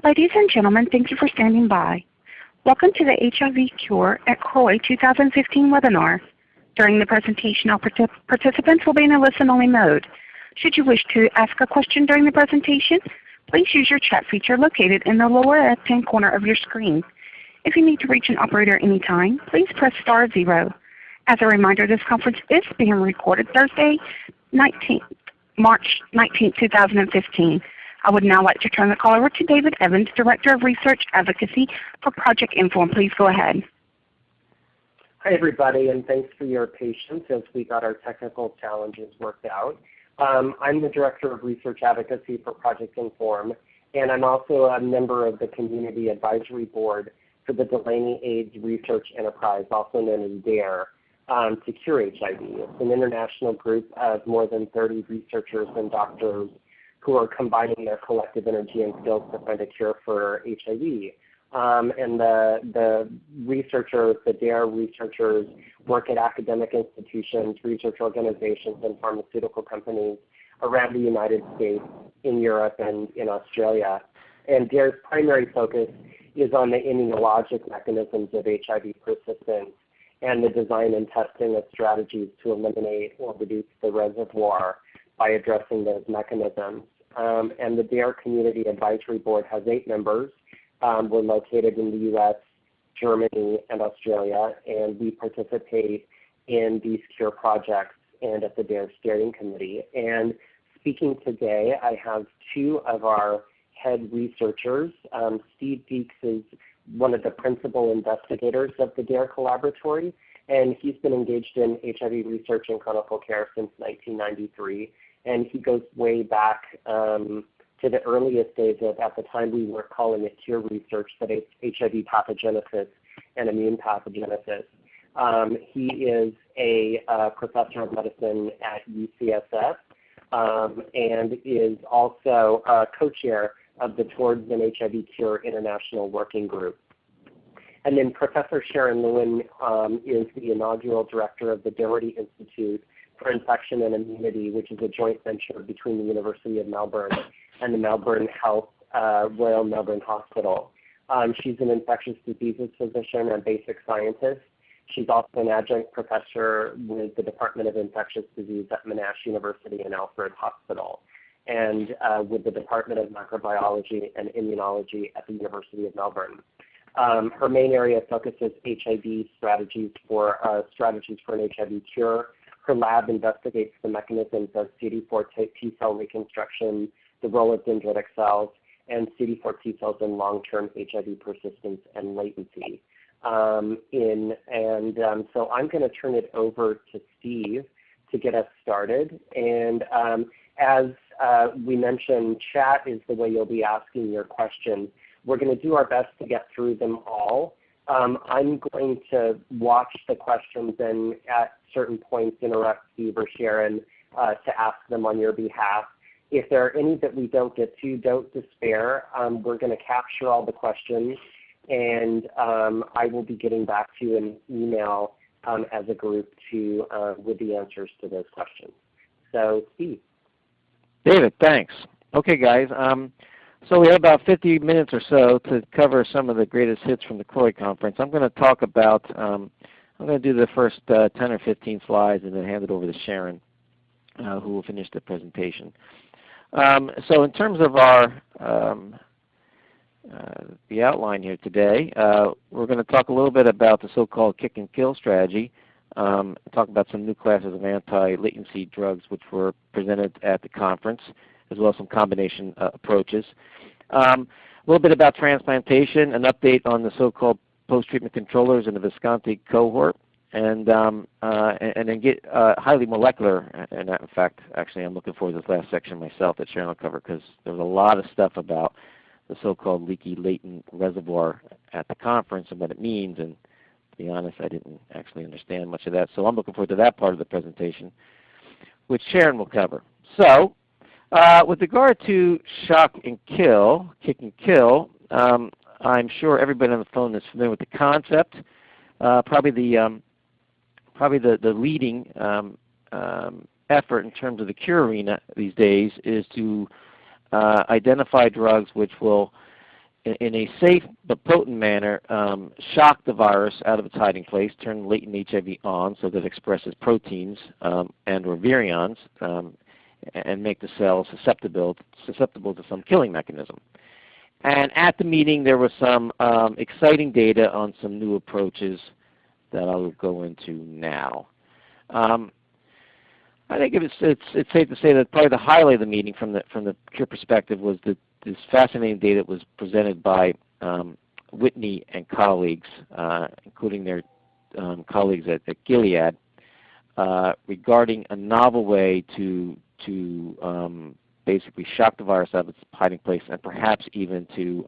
Ladies and gentlemen, thank you for standing by. Welcome to the HIV Cure at CROI 2015 webinar. During the presentation, all participants will be in a listen-only mode. Should you wish to ask a question during the presentation, please use your chat feature located in the lower left-hand corner of your screen. If you need to reach an operator at any time, please press *0. As a reminder, this conference is being recorded Thursday, March 19, 2015. I would now like to turn the call over to David Evans, Director of Research Advocacy for Project Inform. Please go ahead. Hi, everybody, and thanks for your patience as we got our technical challenges worked out. I'm the Director of Research Advocacy for Project Inform, and I'm also a member of the Community Advisory Board for the Delaney AIDS Research Enterprise, also known as DARE, to cure HIV. It's an international group of more than 30 researchers and doctors who are combining their collective energy and skills to find a cure for HIV. And the researchers, the DARE researchers, work at academic institutions, research organizations, and pharmaceutical companies around the United States, in Europe, and in Australia. And DARE's primary focus is on the immunologic mechanisms of HIV persistence and the design and testing of strategies to eliminate or reduce the reservoir by addressing those mechanisms. And the DARE Community Advisory Board has 8 members. We're located in the U.S., Germany, and Australia, and we participate in these cure projects and at the DARE Steering Committee. And speaking today, I have 2 of our head researchers. Steve Deeks is one of the principal investigators of the DARE Collaboratory, and he's been engaged in HIV research and clinical care since 1993. And he goes way back to the earliest days of, at the time we were calling it cure research, but it's HIV pathogenesis and immune pathogenesis. He is a professor of medicine at UCSF and is also co-chair of the Towards an HIV Cure International Working Group. And then Professor Sharon Lewin is the inaugural director of the Doherty Institute for Infection and Immunity, which is a joint venture between the University of Melbourne and the Melbourne Health Royal Melbourne Hospital. She's an infectious diseases physician and basic scientist. She's also an adjunct professor with the Department of Infectious Disease at Monash University and Alfred Hospital, and with the Department of Microbiology and Immunology at the University of Melbourne. Her main area of focus is HIV strategies for an HIV cure. Her lab investigates the mechanisms of CD4 T-cell reconstruction, the role of dendritic cells, and CD4 T-cells in long-term HIV persistence and latency. So I'm going to turn it over to Steve to get us started. And as we mentioned, chat is the way you'll be asking your questions. We're going to do our best to get through them all. I'm going to watch the questions and at certain points interrupt Steve or Sharon to ask them on your behalf. If there are any that we don't get to, don't despair. We're going to capture all the questions, and I will be getting back to you in email as a group with the answers to those questions. So, Steve. David, thanks. Okay, guys. So we have about 50 minutes or so to cover some of the greatest hits from the CROI conference. I'm going to talk about, I'm going to do the first 10 or 15 slides and then hand it over to Sharon, who will finish the presentation. So in terms of our the outline here today, we're going to talk a little bit about the so-called kick and kill strategy, talk about some new classes of anti-latency drugs which were presented at the conference, as well as some combination approaches. A little bit about transplantation, an update on the so-called post-treatment controllers in the Visconti cohort, and then get highly molecular. And in fact, actually, I'm looking forward to this last section myself that Sharon will cover, because there's a lot of stuff about the so-called leaky latent reservoir at the conference and what it means. And to be honest, I didn't actually understand much of that. So I'm looking forward to that part of the presentation, which Sharon will cover. So with regard to shock and kill, kick and kill, I'm sure everybody on the phone is familiar with the concept. Probably the leading effort in terms of the cure arena these days is to identify drugs which will in a safe but potent manner, shock the virus out of its hiding place, turn latent HIV on so that it expresses proteins and or virions, and make the cells susceptible to some killing mechanism. And at the meeting, there was some exciting data on some new approaches that I will go into now. I think it's safe to say that probably the highlight of the meeting from the cure perspective was this fascinating data that was presented by Whitney and colleagues, including their colleagues at Gilead, regarding a novel way to basically shock the virus out of its hiding place and perhaps even to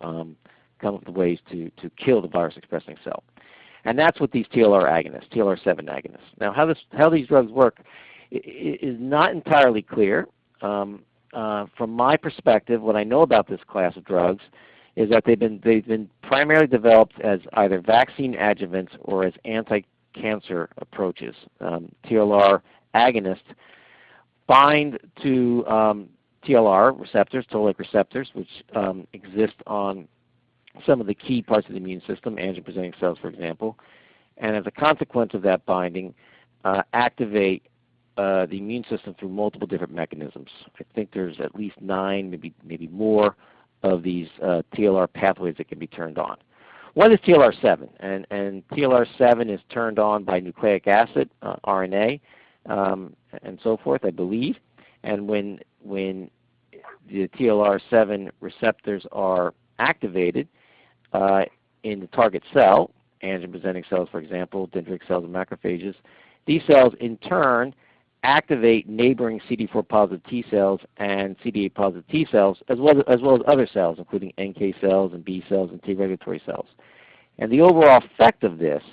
come up with ways to kill the virus-expressing cell. And that's what these TLR agonists, TLR7 agonists. Now, how these drugs work is not entirely clear. From my perspective, what I know about this class of drugs is that they've been primarily developed as either vaccine adjuvants or as anti-cancer approaches. TLR agonists bind to TLR receptors, toll-like receptors, which exist on some of the key parts of the immune system, antigen-presenting cells, for example, and as a consequence of that binding, activate the immune system through multiple different mechanisms. I think there's at least 9, maybe more, of these TLR pathways that can be turned on. One is TLR7, and TLR7 is turned on by nucleic acid, RNA, and so forth, I believe. And when the TLR7 receptors are activated in the target cell, antigen-presenting cells, for example, dendritic cells and macrophages, these cells in turn activate neighboring CD4 positive T cells and CD8 positive T cells, as well as other cells, including NK cells and B cells and T regulatory cells. And the overall effect of this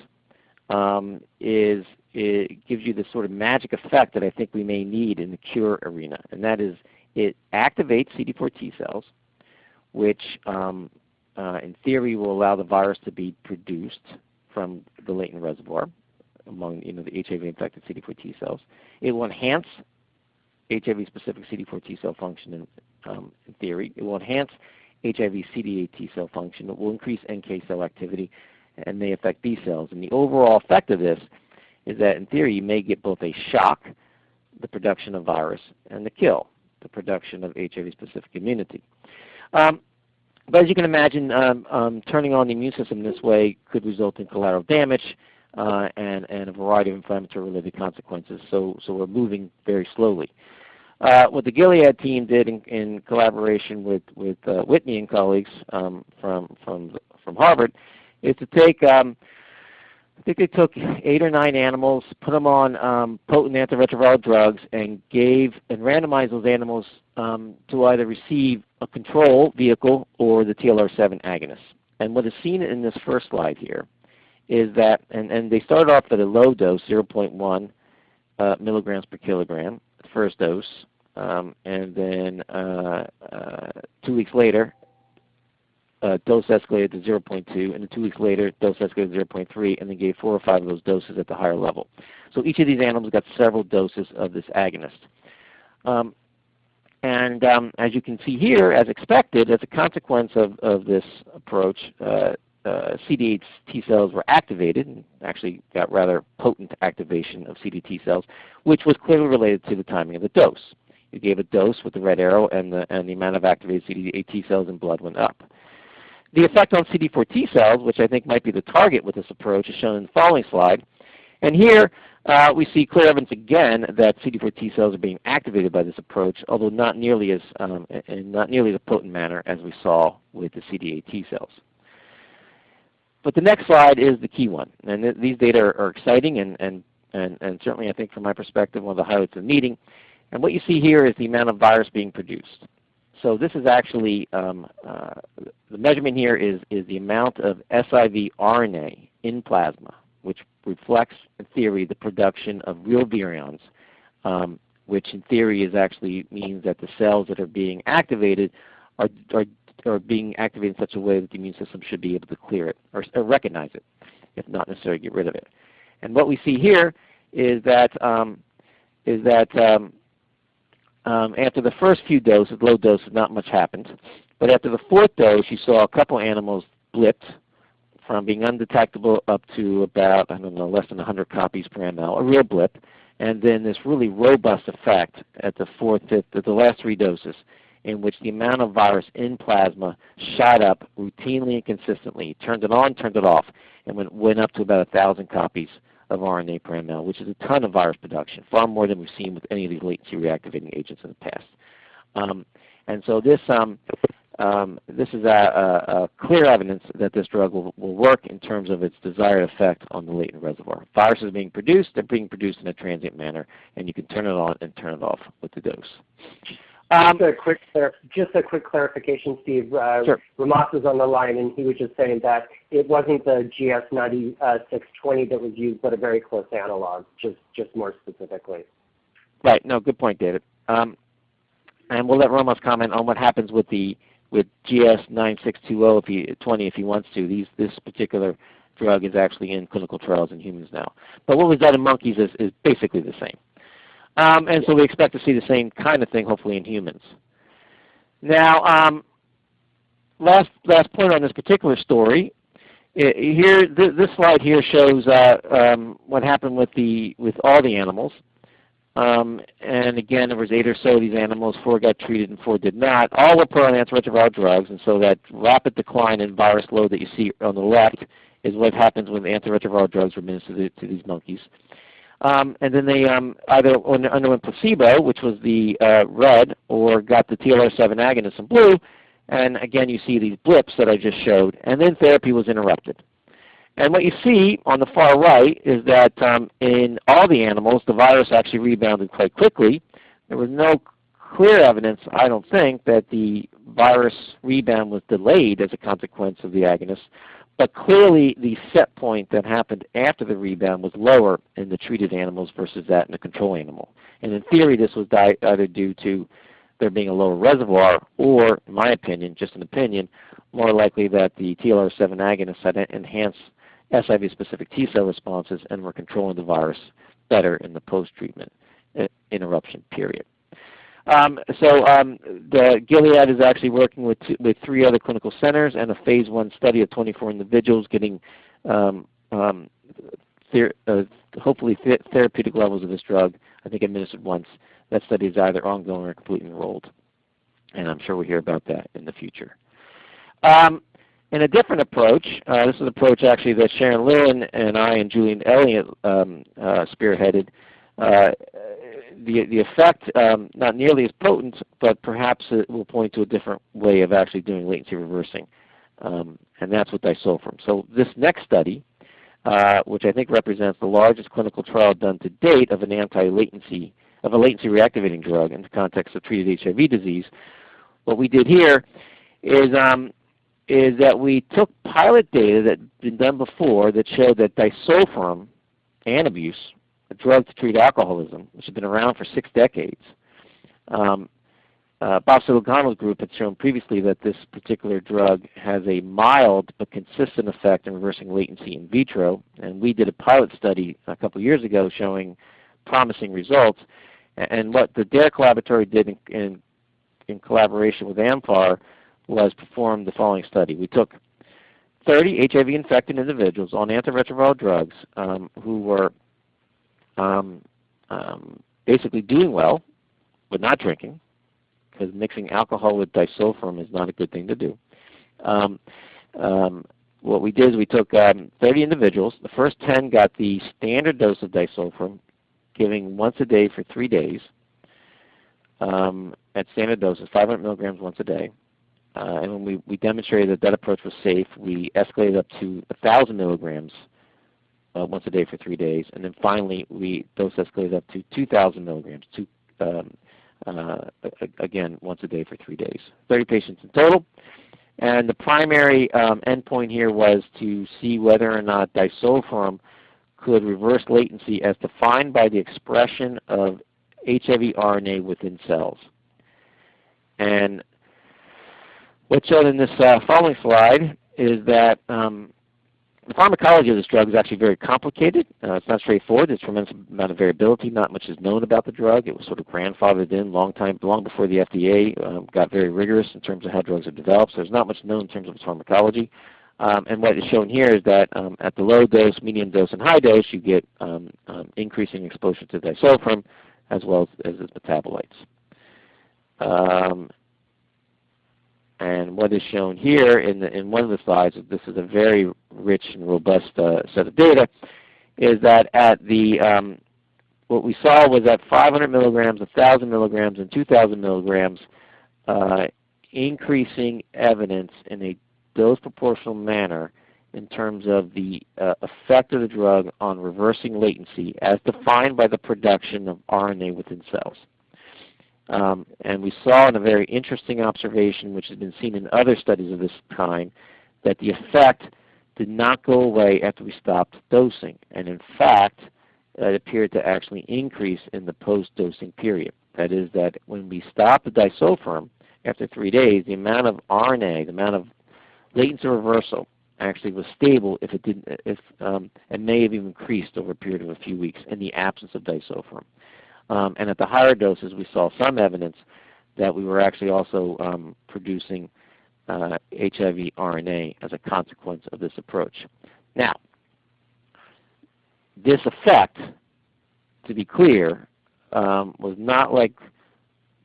it gives you this sort of magic effect that I think we may need in the cure arena, and that is it activates CD4 T cells, which in theory will allow the virus to be produced from the latent reservoir among the HIV-infected CD4 T cells. It will enhance HIV-specific CD4 T cell function in theory. It will enhance HIV CD8 T cell function. It will increase NK cell activity and may affect B cells. And the overall effect of this is that in theory you may get both a shock, the production of virus, and the kill, the production of HIV-specific immunity. But as you can imagine, turning on the immune system this way could result in collateral damage and a variety of inflammatory-related consequences. So we're moving very slowly. What the Gilead team did in collaboration with Whitney and colleagues from Harvard is to take, I think they took 8 or 9 animals, put them on potent antiretroviral drugs, and randomized those animals to either receive a control vehicle or the TLR7 agonist. And what is seen in this first slide here is that, and they started off at a low dose, 0.1 milligrams per kilogram, the first dose, and then 2 weeks later, dose escalated to 0.2, and then 2 weeks later, dose escalated to 0.3, and then gave 4 or 5 of those doses at the higher level. So each of these animals got several doses of this agonist. As you can see here, as expected, as a consequence of this approach, CD8 T cells were activated and actually got rather potent activation of CD T cells, which was clearly related to the timing of the dose. You gave a dose with the red arrow, and the amount of activated CD8 T cells in blood went up. The effect on CD4 T cells, which I think might be the target with this approach, is shown in the following slide. And here we see clear evidence again that CD4 T cells are being activated by this approach, although not nearly as in not nearly the potent manner as we saw with the CD8 T cells. But the next slide is the key one, and these data are exciting and certainly I think from my perspective one of the highlights of the meeting. And what you see here is the amount of virus being produced. So this is actually, the measurement here is the amount of SIV RNA in plasma, which reflects, in theory, the production of real virions, which in theory actually means that the cells that are being activated are being activated in such a way that the immune system should be able to clear it or recognize it, if not necessarily get rid of it. And what we see here is that after the first few doses, low doses, not much happened. But after the fourth dose, you saw a couple animals blipped from being undetectable up to about, I don't know, less than 100 copies per ml, a real blip. And then this really robust effect at the fourth, fifth, at the last 3 doses, in which the amount of virus in plasma shot up routinely and consistently. Turned it on, turned it off, and went up to about 1,000 copies of RNA per ml, which is a ton of virus production, far more than we've seen with any of these latency reactivating agents in the past. And so this is a clear evidence that this drug will work in terms of its desired effect on the latent reservoir. Viruses being produced, they're being produced in a transient manner, and you can turn it on and turn it off with the dose. Just a quick clarification, Steve. Sure. Ramas was on the line, and he was just saying that it wasn't the GS9620 that was used, but a very close analog, just more specifically. Right. No, good point, David. And we'll let Ramas comment on what happens with GS9620 if he wants to. This particular drug is actually in clinical trials in humans now. But what was done in monkeys is basically the same. And so we expect to see the same kind of thing hopefully in humans. Now, last point on this particular story. This slide here shows what happened with all the animals. And again, there was 8 or so of these animals. 4 got treated and 4 did not. All were put on antiretroviral drugs, and so that rapid decline in virus load that you see on the left is what happens when the antiretroviral drugs were administered to these monkeys. And then they either underwent placebo, which was the red, or got the TLR7 agonist in blue. And again, you see these blips that I just showed. And then therapy was interrupted. And what you see on the far right is that in all the animals, the virus actually rebounded quite quickly. There was no clear evidence, I don't think, that the virus rebound was delayed as a consequence of the agonist. But clearly the set point that happened after the rebound was lower in the treated animals versus that in the control animal. And in theory, this was either due to there being a lower reservoir or, in my opinion, just an opinion, more likely that the TLR7 agonists had enhanced SIV-specific T-cell responses and were controlling the virus better in the post-treatment interruption period. The Gilead is actually working with 3 other clinical centers and a phase 1 study of 24 individuals getting hopefully therapeutic levels of this drug, I think administered once. That study is either ongoing or completely enrolled, and I'm sure we'll hear about that in the future. In a different approach, this is an approach actually that Sharon Lewin and I and Julian Elliott spearheaded. The effect, not nearly as potent, but perhaps it will point to a different way of actually doing latency reversing, and that's with disulfiram. So this next study, which I think represents the largest clinical trial done to date of a latency reactivating drug in the context of treated HIV disease, what we did here is that we took pilot data that had been done before that showed that disulfiram, Antabuse, a drug to treat alcoholism, which has been around for 6 decades. Bob Silugano's group had shown previously that this particular drug has a mild but consistent effect in reversing latency in vitro, and we did a pilot study a couple of years ago showing promising results. And what the DARE Collaboratory did in collaboration with AMPAR was perform the following study. We took 30 HIV-infected individuals on antiretroviral drugs who were basically doing well, but not drinking, because mixing alcohol with disulfiram is not a good thing to do. What we did is we took 30 individuals. The first 10 got the standard dose of disulfiram, giving once a day for 3 days at standard doses, 500 milligrams once a day. And when we demonstrated that approach was safe, we escalated up to 1,000 milligrams once a day for 3 days. And then finally, we dose escalated up to 2,000 milligrams, again, once a day for 3 days. 30 patients in total. And the primary endpoint here was to see whether or not disulfiram could reverse latency as defined by the expression of HIV RNA within cells. And what's shown in this following slide is that The pharmacology of this drug is actually very complicated. It's not straightforward. There's a tremendous amount of variability. Not much is known about the drug. It was sort of grandfathered in long before the FDA got very rigorous in terms of how drugs are developed. So there's not much known in terms of its pharmacology. And what is shown here is that at the low dose, medium dose, and high dose, you get increasing exposure to disulfiram as well as its metabolites. And what is shown here in one of the slides, this is a very rich and robust set of data, is that at the what we saw was at 500 milligrams, 1,000 milligrams, and 2,000 milligrams, increasing evidence in a dose-proportional manner in terms of the effect of the drug on reversing latency as defined by the production of RNA within cells. And we saw in a very interesting observation, which has been seen in other studies of this kind, that the effect did not go away after we stopped dosing. And in fact, it appeared to actually increase in the post-dosing period. That is, that when we stopped the disulfiram after 3 days, the amount of RNA, the amount of latency reversal, actually was stable if it didn't, it may have even increased over a period of a few weeks in the absence of disulfiram. And at the higher doses, we saw some evidence that we were actually also producing HIV RNA as a consequence of this approach. Now, this effect, to be clear, was not like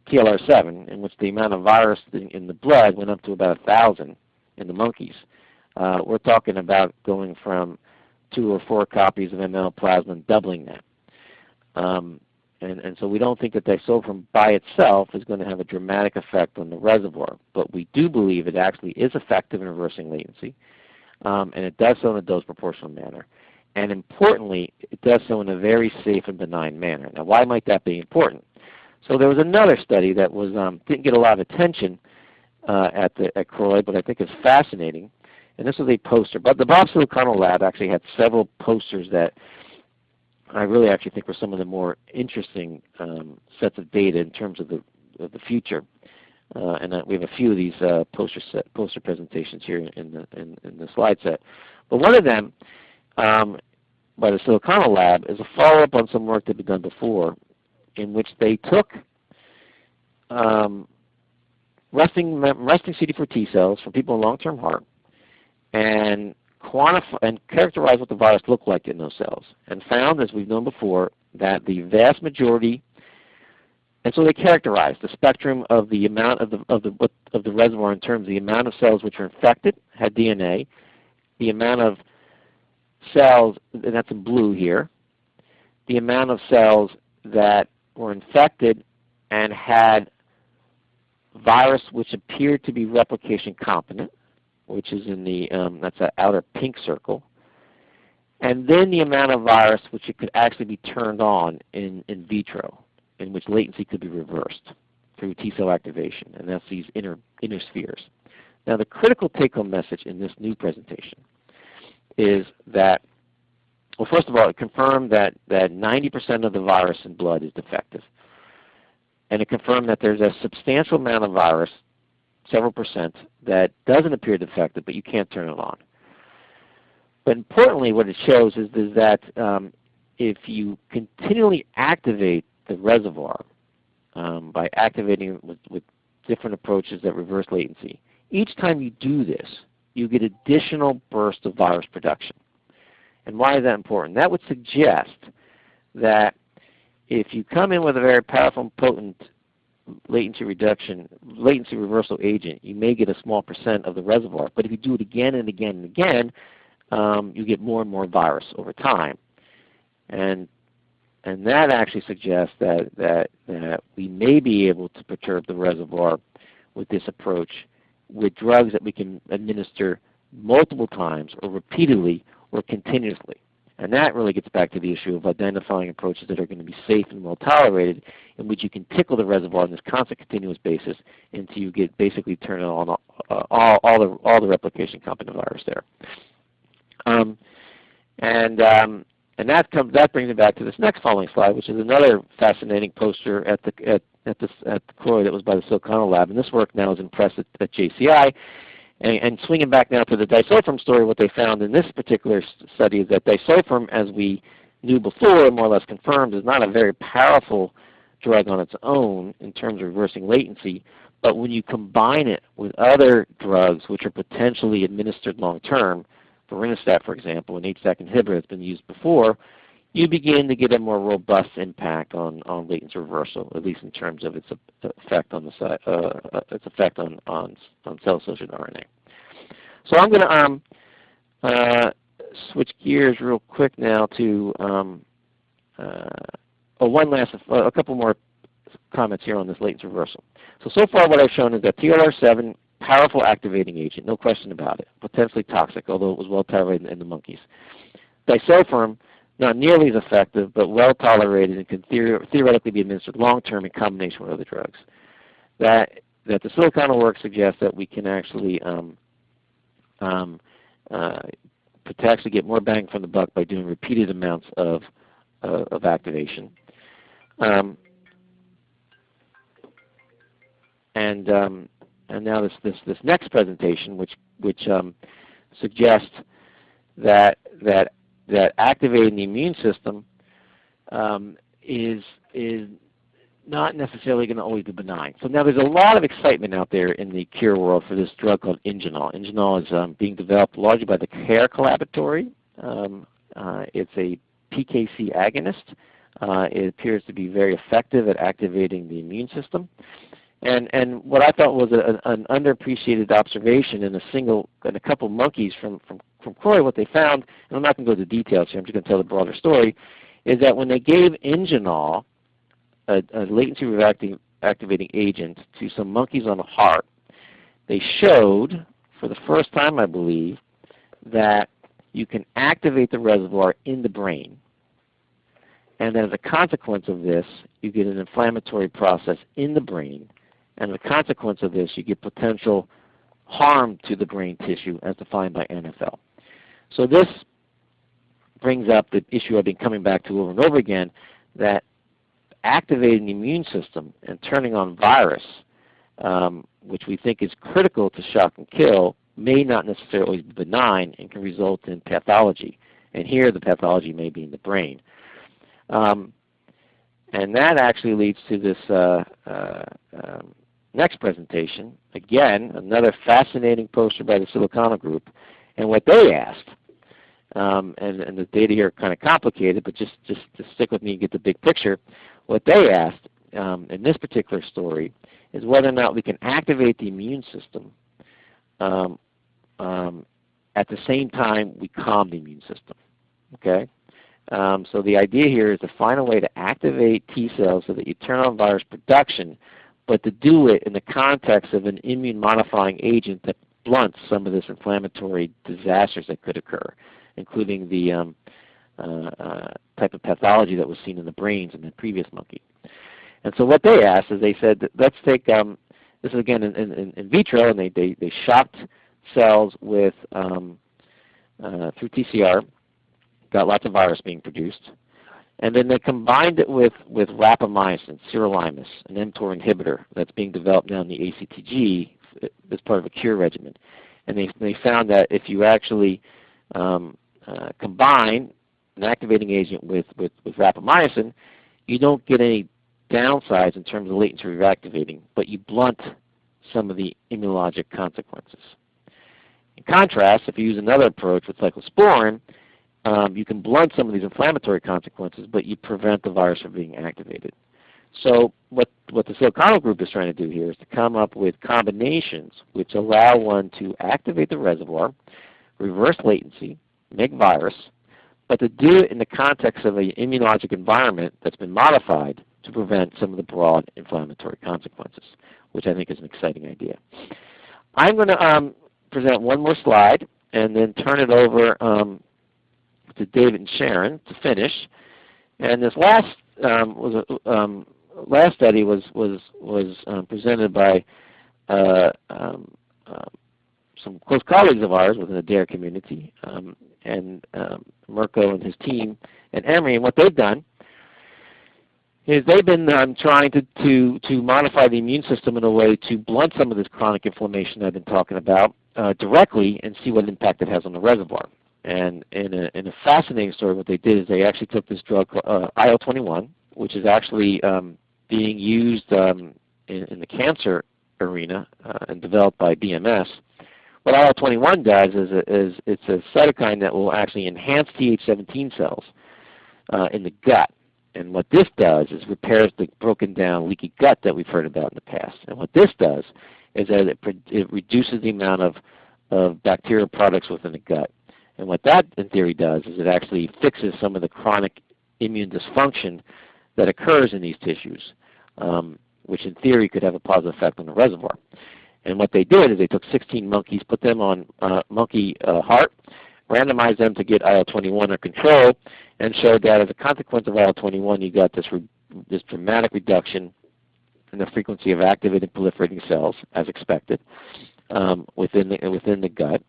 TLR7, in which the amount of virus in the blood went up to about 1,000 in the monkeys. We're talking about going from 2 or 4 copies of ml plasma and doubling that. And so we don't think that disulfiram by itself is going to have a dramatic effect on the reservoir, but we do believe it actually is effective in reversing latency, and it does so in a dose-proportional manner. And importantly, it does so in a very safe and benign manner. Now, why might that be important? So there was another study that was didn't get a lot of attention at CROI, but I think is fascinating. And this was a poster. But the Bob Silicano lab actually had several posters that I really actually think were some of the more interesting sets of data in terms of the future. And we have a few of these poster presentations here in the slide set. But one of them, by the Silicano lab, is a follow-up on some work that had been done before, in which they took resting CD4 T cells from people in long-term heart and quantify and characterize what the virus looked like in those cells, and found, as we've known before, that the vast majority, and so they characterized the spectrum of the amount of the reservoir in terms of the amount of cells which were infected, had DNA, the amount of cells, and that's in blue here, the amount of cells that were infected and had virus which appeared to be replication competent, which is in the, that's that outer pink circle, and then the amount of virus which it could actually be turned on in vitro, in which latency could be reversed through T cell activation, and that's these inner spheres. Now, the critical take-home message in this new presentation is that, well, first of all, it confirmed that 90% of the virus in blood is defective. And it confirmed that there's a substantial amount of virus, several percent, that doesn't appear defective, but you can't turn it on. But importantly, what it shows is that if you continually activate the reservoir by activating it with different approaches that reverse latency, each time you do this, you get additional bursts of virus production. And why is that important? That would suggest that if you come in with a very powerful and potent latency reversal agent, you may get a small percent of the reservoir. But if you do it again and again and again, you get more and more virus over time. And that actually suggests that we may be able to perturb the reservoir with this approach with drugs that we can administer multiple times or repeatedly or continuously. And that really gets back to the issue of identifying approaches that are going to be safe and well tolerated, in which you can tickle the reservoir on this constant continuous basis until you get basically turn on all the replication competent virus there. And that brings me back to this next following slide, which is another fascinating poster at the CROI that was by the Silicano lab. And this work now is in press at JCI. And swinging back now to the disulfiram story, what they found in this particular study is that disulfiram, as we knew before, more or less confirmed, is not a very powerful drug on its own in terms of reversing latency. But when you combine it with other drugs which are potentially administered long-term, vorinostat, for example, an HDAC inhibitor that's been used before, you begin to get a more robust impact on latency reversal, at least in terms of its effect on cell-associated RNA. So I'm going to switch gears real quick now to a couple more comments here on this latency reversal. So far what I've shown is that TLR7, powerful activating agent, no question about it, potentially toxic, although it was well tolerated in the monkeys. Disulfiram, not nearly as effective, but well tolerated and can theoretically be administered long-term in combination with other drugs. That the siliconal work suggests that we can actually potentially get more bang from the buck by doing repeated amounts of activation. And now this next presentation, which suggests that activating the immune system is not necessarily going to always be benign. So now there's a lot of excitement out there in the cure world for this drug called Ingenol. Ingenol is being developed largely by the CARE Collaboratory. It's a PKC agonist. It appears to be very effective at activating the immune system. And what I thought was an underappreciated observation in a couple monkeys from CROI, what they found, and I'm not going to go into details here, I'm just going to tell the broader story, is that when they gave Ingenol, a latency activating agent, to some monkeys on the heart, they showed, for the first time I believe, that you can activate the reservoir in the brain. And as a consequence of this, you get an inflammatory process in the brain. And as a consequence of this, you get potential harm to the brain tissue as defined by NFL. So this brings up the issue I've been coming back to over and over again, that activating the immune system and turning on virus, which we think is critical to shock and kill, may not necessarily be benign and can result in pathology. And here the pathology may be in the brain. And that actually leads to this next presentation. Again, another fascinating poster by the Silicano group. And what they asked, and the data here are kind of complicated, but just stick with me and get the big picture. What they asked in this particular story is whether or not we can activate the immune system at the same time we calm the immune system. Okay? So the idea here is to find a way to activate T cells so that you turn on virus production, but to do it in the context of an immune-modifying agent that blunts some of this inflammatory disasters that could occur, including the type of pathology that was seen in the brains in the previous monkey. And so what they asked is they said, let's take, this is again in vitro, and they shocked cells with through TCR, got lots of virus being produced, and then they combined it with rapamycin, sirolimus, an mTOR inhibitor that's being developed now in the ACTG as part of a cure regimen. And they found that if you actually combine an activating agent with rapamycin, you don't get any downsides in terms of latency reactivating, but you blunt some of the immunologic consequences. In contrast, if you use another approach with cyclosporin, you can blunt some of these inflammatory consequences, but you prevent the virus from being activated. So what the Silicano group is trying to do here is to come up with combinations which allow one to activate the reservoir, reverse latency, make virus, but to do it in the context of an immunologic environment that's been modified to prevent some of the broad inflammatory consequences, which I think is an exciting idea. I'm going to present one more slide and then turn it over to David and Sharon to finish. And this last last study was presented by some close colleagues of ours within the DARE community, and Mirko and his team and Emory. And what they've done is they've been trying to modify the immune system in a way to blunt some of this chronic inflammation I've been talking about, directly and see what impact it has on the reservoir. And in a fascinating story, what they did is they actually took this drug, IL-21, which is actually being used in the cancer arena and developed by BMS. What IL-21 does is it's a cytokine that will actually enhance Th17 cells in the gut. And what this does is repairs the broken down leaky gut that we've heard about in the past. And what this does is that it reduces the amount of bacterial products within the gut. And what that in theory does is it actually fixes some of the chronic immune dysfunction that occurs in these tissues, which in theory could have a positive effect on the reservoir. And what they did is they took 16 monkeys, put them on monkey heart, randomized them to get IL-21 under control, and showed that as a consequence of IL-21, you got this dramatic reduction in the frequency of activated proliferating cells, as expected, within the gut.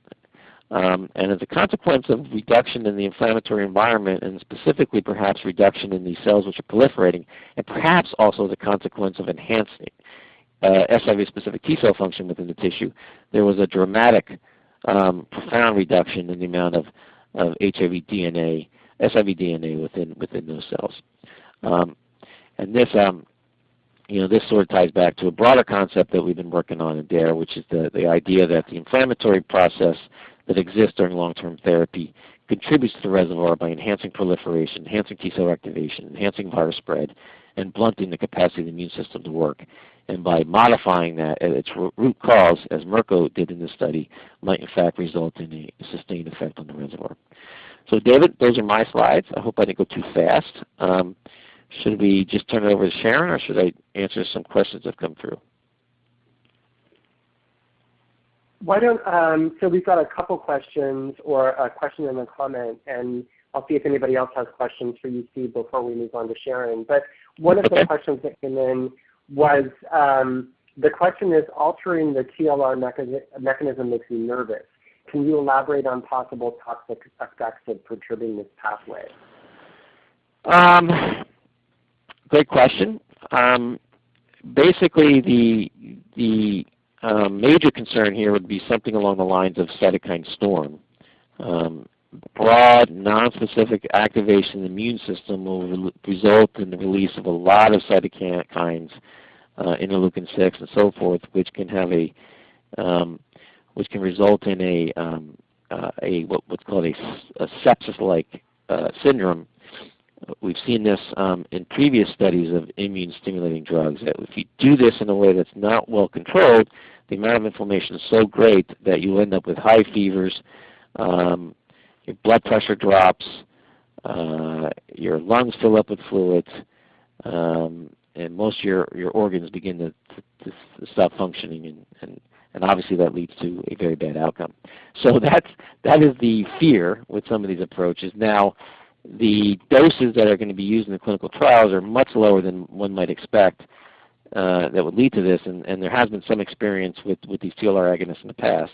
And as a consequence of reduction in the inflammatory environment, and specifically perhaps reduction in these cells which are proliferating, and perhaps also as a consequence of enhancing SIV-specific T cell function within the tissue, there was a dramatic, profound reduction in the amount of SIV DNA within those cells. And this, this sort of ties back to a broader concept that we've been working on in DARE, which is the idea that the inflammatory process that exists during long-term therapy contributes to the reservoir by enhancing proliferation, enhancing T cell activation, enhancing virus spread, and blunting the capacity of the immune system to work. And by modifying that at its root cause, as Mirko did in this study, might in fact result in a sustained effect on the reservoir. So David, those are my slides. I hope I didn't go too fast. Should we just turn it over to Sharon, or should I answer some questions that have come through? Why don't, so we've got a couple questions, or a question and a comment, and I'll see if anybody else has questions for you, Steve, before we move on to Sharon. But one of the questions that came in was, the question is, altering the TLR mechanism makes me nervous. Can you elaborate on possible toxic effects of perturbing this pathway? Great question. Basically, the major concern here would be something along the lines of cytokine storm. Broad, non-specific activation of the immune system will result in the release of a lot of cytokines, interleukin-6 and so forth, which can have which can result in what's called a sepsis-like syndrome. We've seen this in previous studies of immune-stimulating drugs, that if you do this in a way that's not well controlled, the amount of inflammation is so great that you end up with high fevers, your blood pressure drops, your lungs fill up with fluids, and most of your organs begin to stop functioning, and obviously that leads to a very bad outcome. So that is the fear with some of these approaches. Now, the doses that are going to be used in the clinical trials are much lower than one might expect that would lead to this, and there has been some experience with these TLR agonists in the past.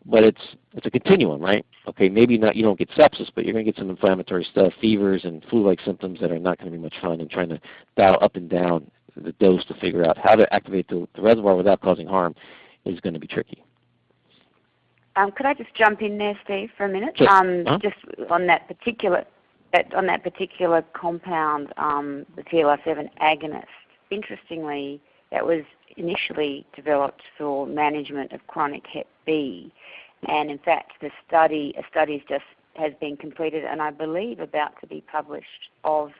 But it's a continuum, right? Okay, maybe you don't get sepsis, but you're going to get some inflammatory stuff, fevers and flu-like symptoms that are not going to be much fun, and trying to dial up and down the dose to figure out how to activate the reservoir without causing harm is going to be tricky. Could I just jump in there, Steve, for a minute? Sure. Just on that particular compound, the TLR7 agonist. Interestingly, that was initially developed for management of chronic Hep B, and in fact, a study just has been completed, and I believe about to be published, of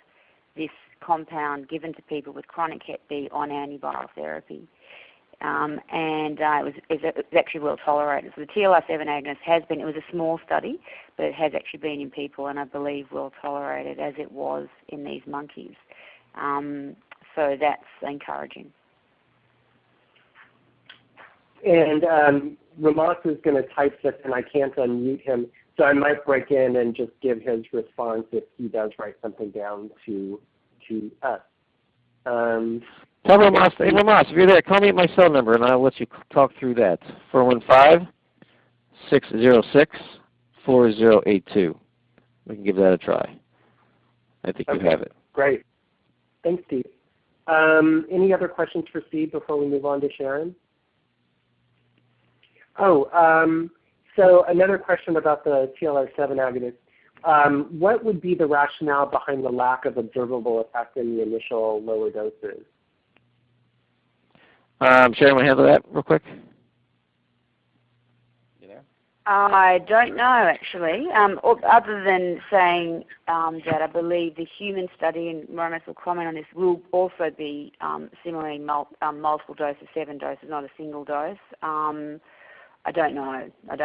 this compound given to people with chronic Hep B on antiviral therapy. It's actually well tolerated. So the TLR7 agonist it was a small study, but it has actually been in people, and I believe well tolerated, as it was in these monkeys. So that's encouraging. And Ramas is going to type this, and I can't unmute him, so I might break in and just give his response if he does write something down to us. Tell Ramas, hey Ramas, if you're there, call me at my cell number, and I'll let you talk through that. 415-606-4082. We can give that a try. I think you have it. Great. Thanks, Steve. Any other questions for Steve before we move on to Sharon? So another question about the TLR7 agonist. What would be the rationale behind the lack of observable effect in the initial lower doses? Sharon, want to handle that real quick? You there? I don't know, actually, other than saying that I believe the human study, and Romas will comment on this, will also be similarly multiple doses, 7 doses, not a single dose. I don't know. I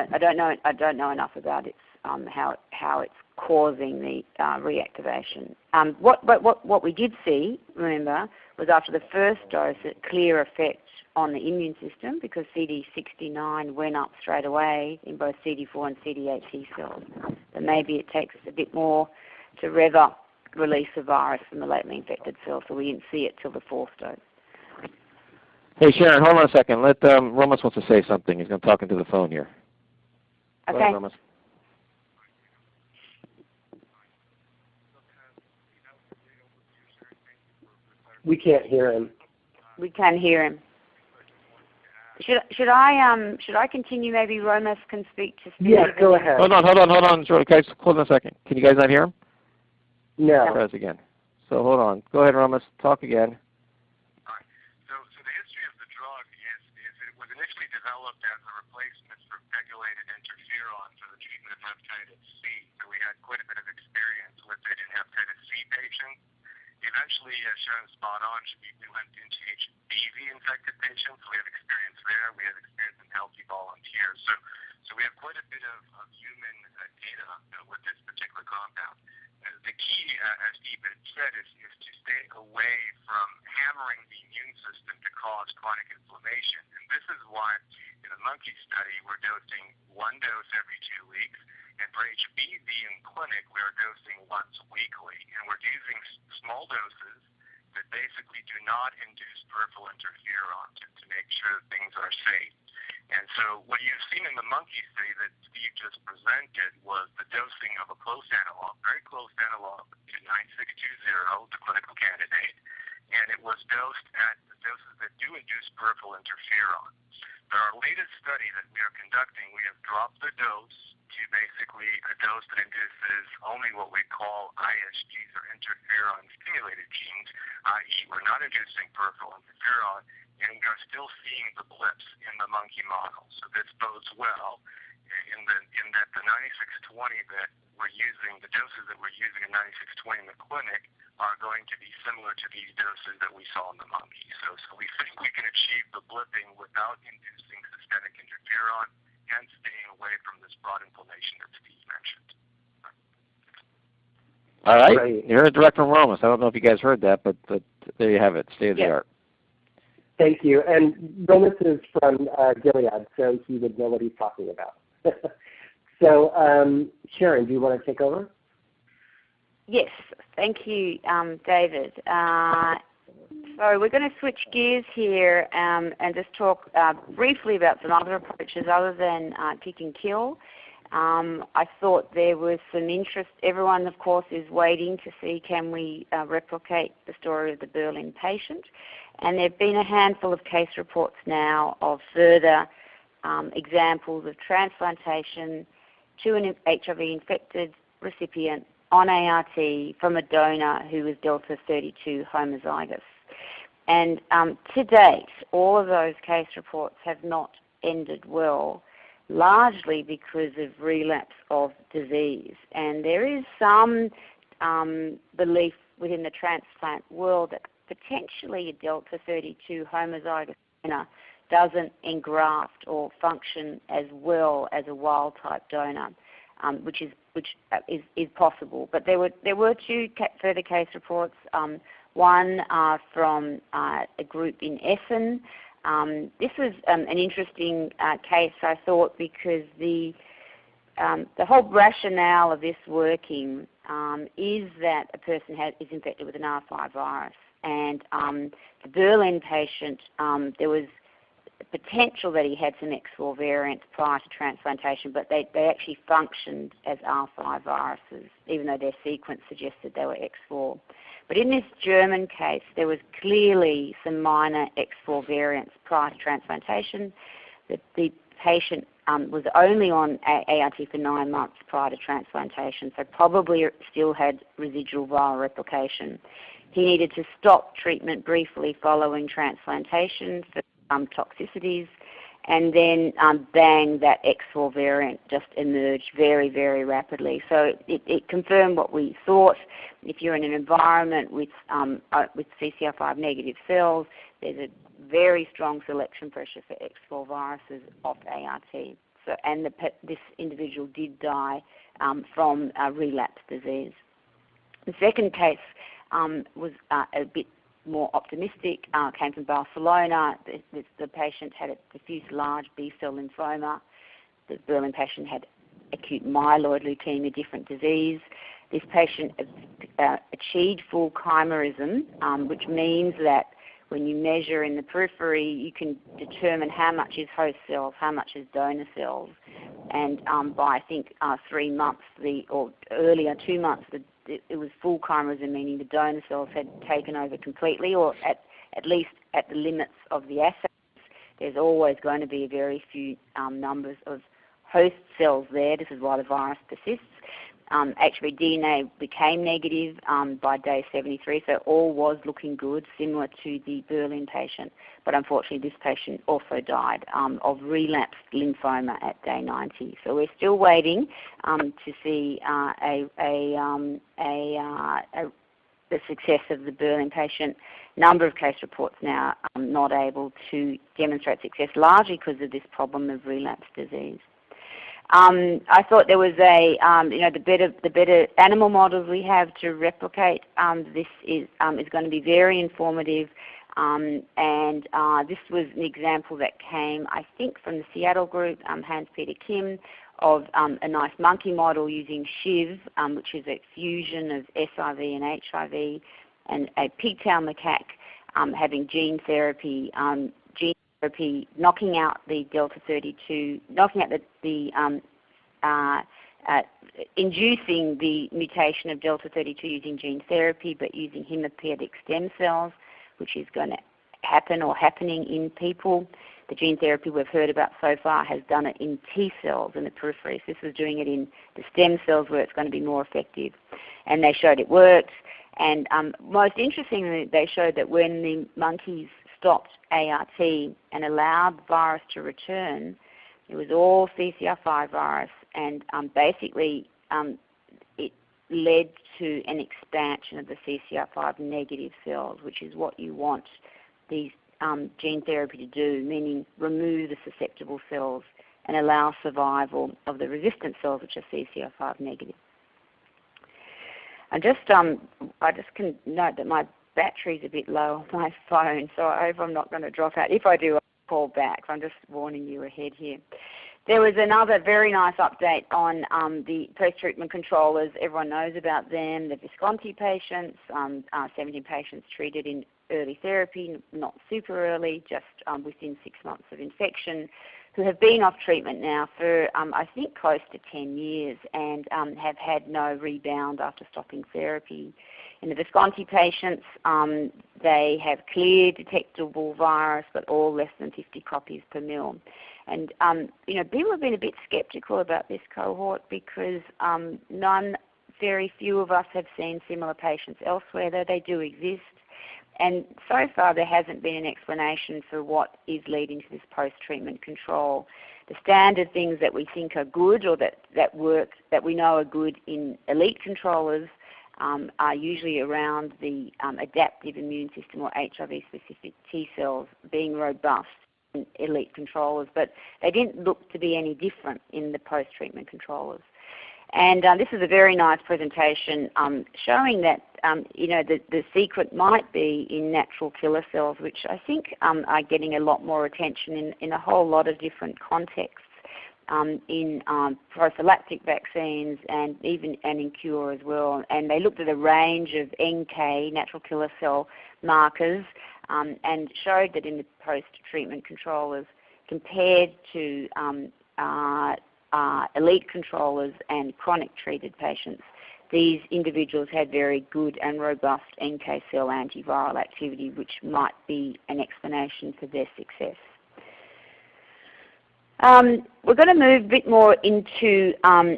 don't know enough about its how it's causing the reactivation. What we did see, remember, was after the first dose, a clear effect on the immune system because CD69 went up straight away in both CD4 and CD8 T cells. So maybe it takes a bit more to rev up release of virus from the lately infected cells, so we didn't see it till the 4th dose. Hey, Sharon, hold on a second. Let Romas wants to say something. He's going to talk into the phone here. Okay. Go ahead, Romas. We can't hear him. We can hear him. Should I continue? Maybe Romas can speak to Steve. Yes, go ahead. Hold on. Sorry, guys, hold on a second. Can you guys not hear him? No. Press again. So hold on. Go ahead, Romas. Talk again. All right. So the history of the drug is it was initially developed as a replacement for pegylated interferon for the treatment of hepatitis C. So we had quite a bit of experience with it in hepatitis C patients. Eventually, as Sharon's spot on, we went into HBV-infected patients. So we have experience there. We have experience in healthy volunteers. So we have quite a bit of human data with this particular compound. The key, as Steve had said, is to stay away from hammering the immune system to cause chronic inflammation. And this is why in the monkey study we're dosing 1 dose every 2 weeks. And for HBV in clinic, we're dosing once weekly. And we're using small doses that basically do not induce peripheral interferon to make sure that things are safe. And so what you've seen in the monkey study that Steve just presented was the dosing of a close analog, very close analog to 9620, the clinical candidate. And it was dosed at the doses that do induce peripheral interferon. In our latest study that we are conducting, we have dropped the dose to basically a dose that induces only what we call ISGs or interferon-stimulated genes, i.e. we're not inducing peripheral interferon, and we are still seeing the blips in the monkey model. So this bodes well in that the 9620 that we're using, the doses that we're using in 9620 in the clinic are going to be similar to these doses that we saw in the monkey. So we think we can achieve the blipping without inducing systemic interferon and staying away from this broad inflammation that Steve mentioned. All right. Right. You heard it direct from Romas. I don't know if you guys heard that, but there you have it. State of the art. Thank you. And Romas is from Gilead, so he would know what he's talking about. So, Sharon, do you want to take over? Yes, thank you, David. So we're going to switch gears here and just talk briefly about some other approaches other than kick and kill. I thought there was some interest. Everyone, of course, is waiting to see can we replicate the story of the Berlin patient. And there have been a handful of case reports now of further examples of transplantation to an HIV-infected recipient on ART from a donor who was Delta 32 homozygous. And to date, all of those case reports have not ended well, largely because of relapse of disease. And there is some belief within the transplant world that potentially a Delta 32 homozygous donor doesn't engraft or function as well as a wild-type donor, which is possible. But there were 2 further case reports. One from a group in Essen. This was an interesting case, I thought, because the whole rationale of this working is that a person is infected with an R5 virus. And the Berlin patient, there was potential that he had some X4 variants prior to transplantation, but they actually functioned as R5 viruses, even though their sequence suggested they were X4. But in this German case, there was clearly some minor X4 variants prior to transplantation. The patient was only on ART for 9 months prior to transplantation, so probably still had residual viral replication. He needed to stop treatment briefly following transplantation for toxicities, and then bang, that X4 variant just emerged very, very rapidly. So it confirmed what we thought. If you're in an environment with CCR5 negative cells, there's a very strong selection pressure for X4 viruses off ART. So, and this individual did die from relapse disease. The second case was a bit more optimistic, came from Barcelona. The patient had a diffuse large B-cell lymphoma. The Berlin patient had acute myeloid leukemia, different disease. This patient achieved full chimerism, which means that when you measure in the periphery, you can determine how much is host cells, how much is donor cells. And by, I think, 3 months, or earlier 2 months, it was full chimerism, meaning the donor cells had taken over completely, or at least at the limits of the assays. There's always going to be a very few numbers of host cells there. This is why the virus persists. HIV DNA became negative by day 73, so all was looking good, similar to the Berlin patient. But unfortunately, this patient also died of relapsed lymphoma at day 90. So we're still waiting to see the success of the Berlin patient. Number of case reports now not able to demonstrate success, largely because of this problem of relapse disease. I thought there was the better animal models we have to replicate this is going to be very informative, and this was an example that came, I think, from the Seattle group, Hans-Peter Kim, of a nice monkey model using SHIV, which is a fusion of SIV and HIV, and a pigtail macaque having gene therapy. Knocking out the delta 32, knocking out inducing the mutation of delta 32 using gene therapy, but using hematopoietic stem cells, which is going to happen or happening in people. The gene therapy we've heard about so far has done it in T cells in the periphery. So this was doing it in the stem cells where it's going to be more effective. And they showed it worked. And most interestingly, they showed that when the monkeys stopped ART and allowed the virus to return, it was all CCR5 virus, and basically it led to an expansion of the CCR5 negative cells, which is what you want these gene therapy to do, meaning remove the susceptible cells and allow survival of the resistant cells, which are CCR5 negative. I just can note that my battery's a bit low on my phone, so I hope I'm not going to drop out. If I do, I'll call back. So I'm just warning you ahead here. There was another very nice update on the post-treatment controllers. Everyone knows about them, the Visconti patients, 17 patients treated in early therapy, not super early, just within 6 months of infection, who have been off treatment now for, I think, close to 10 years and have had no rebound after stopping therapy. In the Visconti patients, they have clear detectable virus, but all less than 50 copies per mil. And people have been a bit skeptical about this cohort because very few of us have seen similar patients elsewhere, though they do exist. And so far there hasn't been an explanation for what is leading to this post-treatment control. The standard things that we think are good or that work, that we know are good in elite controllers, are usually around the adaptive immune system or HIV-specific T cells being robust in elite controllers, but they didn't look to be any different in the post-treatment controllers. And this is a very nice presentation showing that the secret might be in natural killer cells, which I think are getting a lot more attention in a whole lot of different contexts. In prophylactic vaccines and even in cure as well. And they looked at a range of NK, natural killer cell markers, and showed that in the post-treatment controllers compared to elite controllers and chronic treated patients, these individuals had very good and robust NK cell antiviral activity, which might be an explanation for their success. We're going to move a bit more into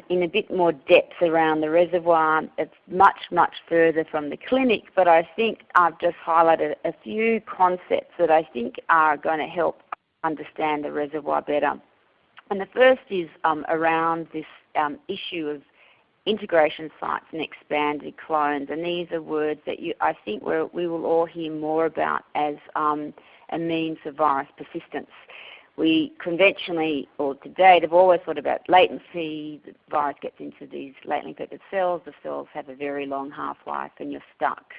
in a bit more depth around the reservoir. It's much, much further from the clinic, but I think I've just highlighted a few concepts that I think are going to help understand the reservoir better. And the first is around this issue of integration sites and expanded clones, and these are words that I think we will all hear more about as a means of virus persistence. We conventionally, or to date, have always thought about latency. The virus gets into these latently infected cells. The cells have a very long half-life, and you're stuck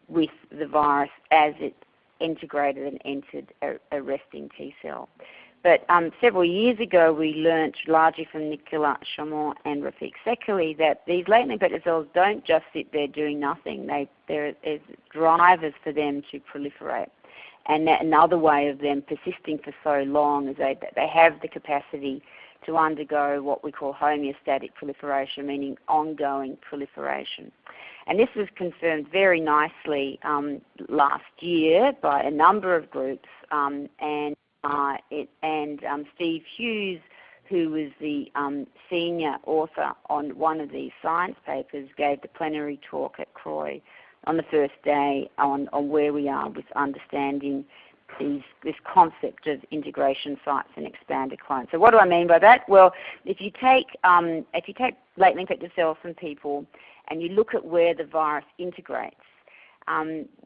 with the virus as it integrated and entered a resting T cell. But several years ago, we learnt, largely from Nicolas Chaumont and Rafik Sekeli, that these latent infected cells don't just sit there doing nothing. There's drivers for them to proliferate. And another way of them persisting for so long is they have the capacity to undergo what we call homeostatic proliferation, meaning ongoing proliferation. And this was confirmed very nicely last year by a number of groups, and Steve Hughes, who was the senior author on one of these science papers, gave the plenary talk at CROI on the first day on where we are with understanding this concept of integration sites and expanded clones. So what do I mean by that? Well, if you take latently infected cells from people and you look at where the virus integrates,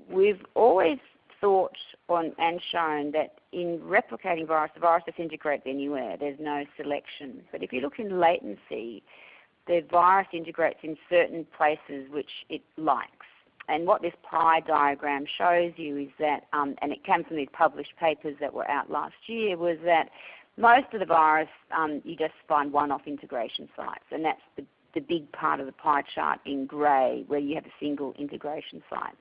we've always thought and shown that in replicating virus, the virus just integrates anywhere. There's no selection. But if you look in latency, the virus integrates in certain places which it likes. And what this pie diagram shows you is that, and it came from these published papers that were out last year, was that most of the virus, you just find one-off integration sites. And that's the big part of the pie chart in grey, where you have a single integration site.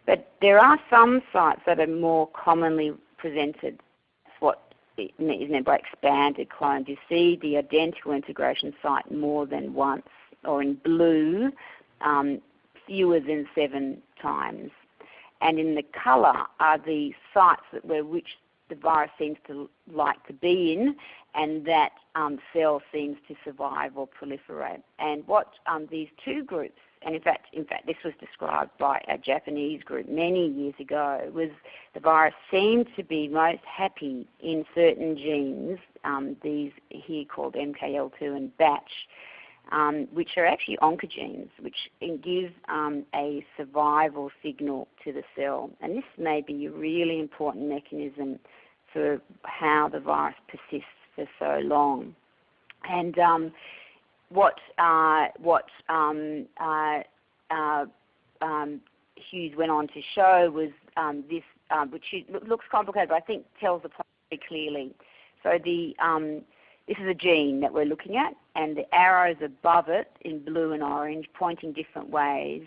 But there are some sites that are more commonly presented. That's what is meant by expanded clones. You see the identical integration site more than once, or in blue, fewer than 7 times. And in the colour are the sites which the virus seems to like to be in, and that cell seems to survive or proliferate. And what these two groups, and in fact this was described by a Japanese group many years ago, was the virus seemed to be most happy in certain genes, these here called MKL2 and BATCH, which are actually oncogenes, which give a survival signal to the cell. And this may be a really important mechanism for how the virus persists for so long. And what Hughes went on to show was this, which looks complicated, but I think tells the point very clearly. So this is a gene that we're looking at, and the arrows above it in blue and orange pointing different ways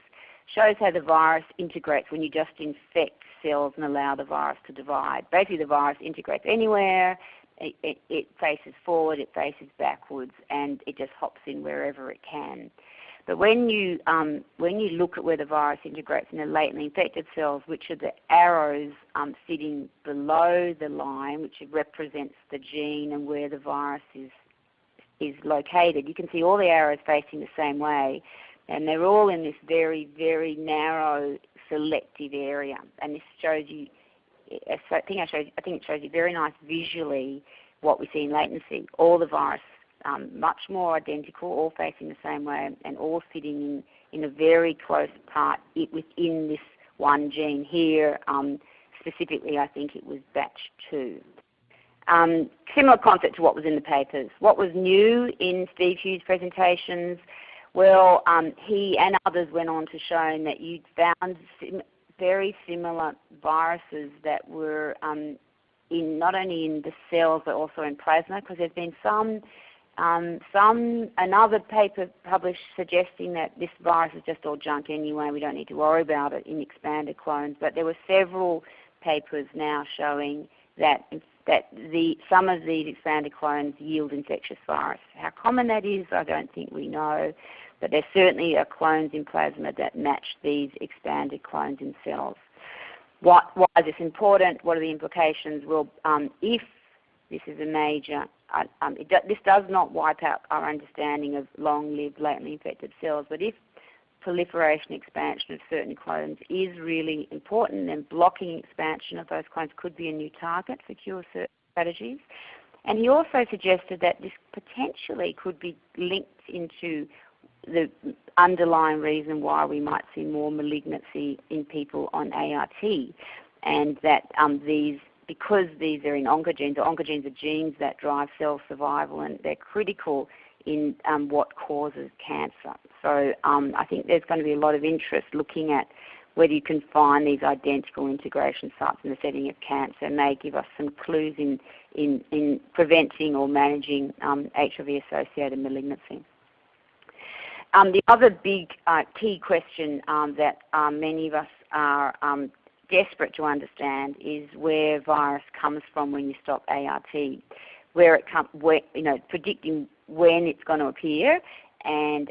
shows how the virus integrates when you just infect cells and allow the virus to divide. Basically the virus integrates anywhere, it faces forward, it faces backwards, and it just hops in wherever it can. But when you look at where the virus integrates in the latently infected cells, which are the arrows sitting below the line, which represents the gene and where the virus is located, you can see all the arrows facing the same way, and they're all in this very, very narrow selective area. And this shows you, I think it shows you very nice visually what we see in latency. All the virus much more identical, all facing the same way, and all sitting in a very close part within this one gene here. Specifically, I think it was batch 2. Similar concept to what was in the papers. What was new in Steve Hughes' presentations? Well, he and others went on to show that you'd found very similar viruses that were not only in the cells but also in plasma, because there's been another paper published suggesting that this virus is just all junk anyway, we don't need to worry about it in expanded clones. But there were several papers now showing that some of these expanded clones yield infectious virus. How common that is, I don't think we know, but there certainly are clones in plasma that match these expanded clones in cells. Why is this important? What are the implications? Well, if this is a major, this does not wipe out our understanding of long-lived latently infected cells, but if proliferation expansion of certain clones is really important, then blocking expansion of those clones could be a new target for cure strategies. And he also suggested that this potentially could be linked into the underlying reason why we might see more malignancy in people on ART, and that because these are in oncogenes are genes that drive cell survival, and they're critical in what causes cancer. So I think there's going to be a lot of interest looking at whether you can find these identical integration sites in the setting of cancer. It may give us some clues in preventing or managing HIV-associated malignancy. The other big key question that many of us are desperate to understand is where virus comes from when you stop ART, predicting when it's going to appear. And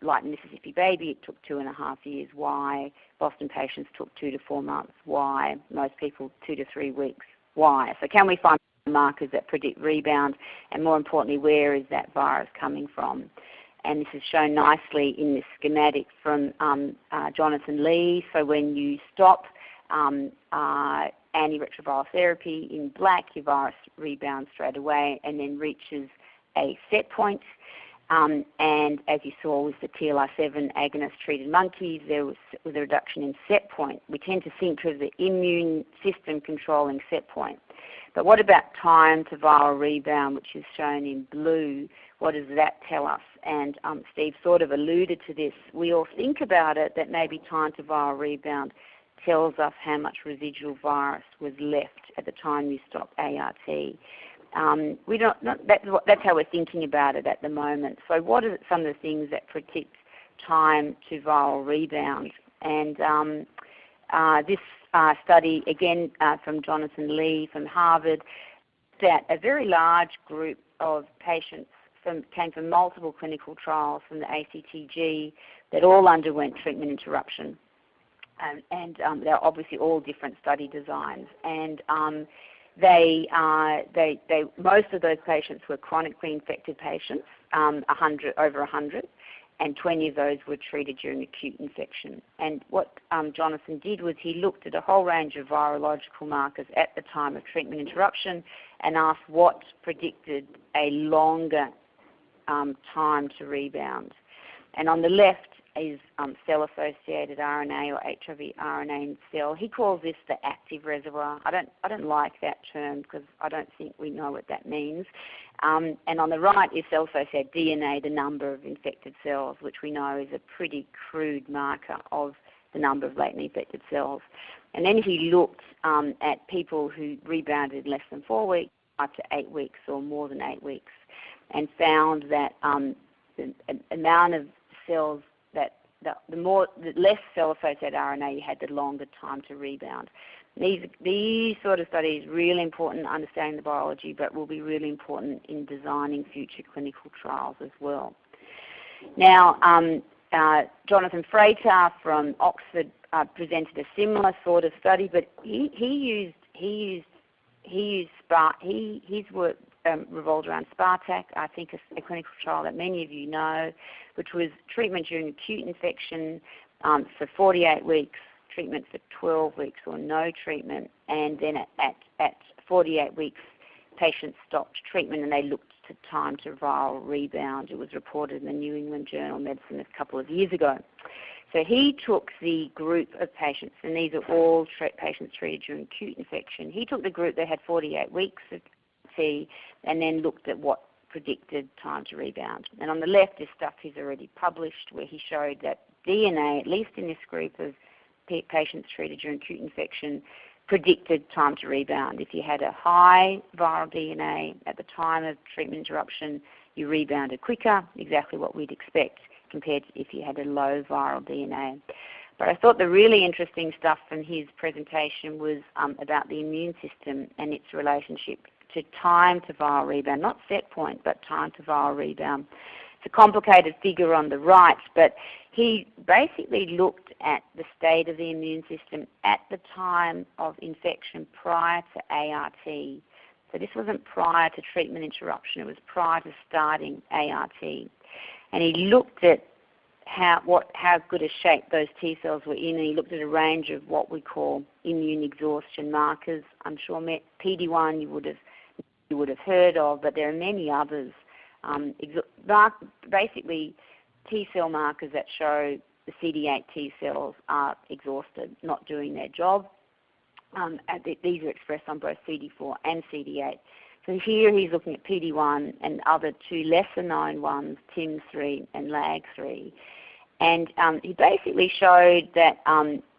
like Mississippi Baby, it took 2.5 years. Why? Boston patients took 2 to 4 months. Why? Most people 2 to 3 weeks. Why? So can we find markers that predict rebound? And more importantly, where is that virus coming from? And this is shown nicely in this schematic from Jonathan Lee. So when you stop antiretroviral therapy in black, your virus rebounds straight away and then reaches a set point. And as you saw with the TLR7 agonist-treated monkeys, there was a reduction in set point. We tend to think of the immune system controlling set point. But what about time to viral rebound, which is shown in blue? What does that tell us? And Steve sort of alluded to this. We all think about it, that maybe time to viral rebound tells us how much residual virus was left at the time you stop ART. That's how we're thinking about it at the moment. So what are some of the things that predict time to viral rebound? And this study, again from Jonathan Lee from Harvard, that a very large group of patients came from multiple clinical trials from the ACTG that all underwent treatment interruption. And they're obviously all different study designs. And most of those patients were chronically infected patients, over 100, and 20 of those were treated during acute infection. And what Jonathan did was he looked at a whole range of virological markers at the time of treatment interruption and asked what predicted a longer time to rebound. And on the left is cell-associated RNA or HIV RNA in cell. He calls this the active reservoir. I don't like that term because I don't think we know what that means. And on the right is cell-associated DNA, the number of infected cells, which we know is a pretty crude marker of the number of latently infected cells. And then he looked at people who rebounded less than 4 weeks, up to 8 weeks or more than 8 weeks, and found that the amount of cells the less cell-associated RNA you had, the longer time to rebound. These sort of studies are really important in understanding the biology, but will be really important in designing future clinical trials as well. Now, Jonathan Frater from Oxford presented a similar sort of study, but his work revolved around Spartak, I think a clinical trial that many of you know, which was treatment during acute infection for 48 weeks, treatment for 12 weeks or no treatment, and then at 48 weeks patients stopped treatment and they looked to time to viral rebound. It was reported in the New England Journal of Medicine a couple of years ago. So he took the group of patients, and these are all patients treated during acute infection. He took the group that had 48 weeks of T and then looked at what predicted time to rebound. And on the left is stuff he's already published where he showed that DNA, at least in this group of patients treated during acute infection, predicted time to rebound. If you had a high viral DNA at the time of treatment interruption, you rebounded quicker, exactly what we'd expect, compared to if you had a low viral DNA. But I thought the really interesting stuff from his presentation was about the immune system and its relationship to time to viral rebound, not set point, but time to viral rebound. It's a complicated figure on the right, but he basically looked at the state of the immune system at the time of infection prior to ART. So this wasn't prior to treatment interruption, it was prior to starting ART. And he looked at how good a shape those T cells were in, and he looked at a range of what we call immune exhaustion markers. I'm sure PD-1 you would have heard of, but there are many others. Basically, T cell markers that show the CD8 T cells are exhausted, not doing their job. These are expressed on both CD4 and CD8. So here he's looking at PD-1 and other two lesser known ones, TIM3 and LAG3. And he basically showed that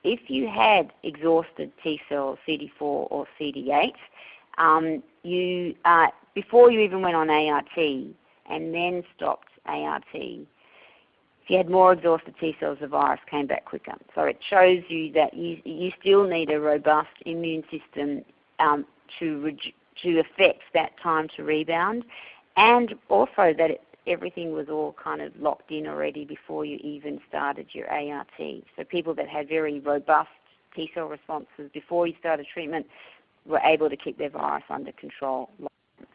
if you had exhausted T cells, CD4 or CD8, before you even went on ART and then stopped ART, if you had more exhausted T cells, the virus came back quicker. So it shows you that you still need a robust immune system to affect that time to rebound, and also that everything was all kind of locked in already before you even started your ART. So people that had very robust T cell responses before you started treatment were able to keep their virus under control.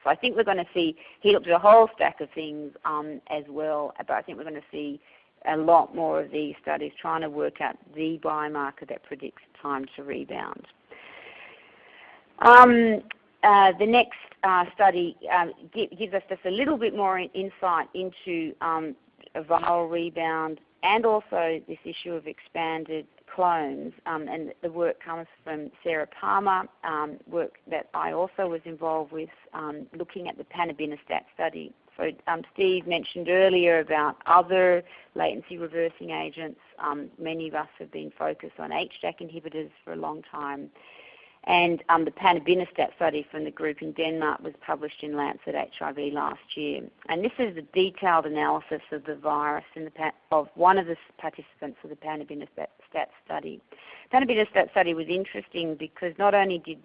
So I think we're going to see, he looked at a whole stack of things as well, but I think we're going to see a lot more of these studies trying to work out the biomarker that predicts time to rebound. The next study gives us just a little bit more insight into a viral rebound and also this issue of expanded clones. And the work comes from Sarah Palmer, work that I also was involved with, looking at the panabinostat study. So Steve mentioned earlier about other latency reversing agents. Many of us have been focused on HDAC inhibitors for a long time. And the panabinostat study from the group in Denmark was published in Lancet HIV last year. And this is a detailed analysis of the virus of one of the participants of the panabinostat study. The panabinostat study was interesting because not only did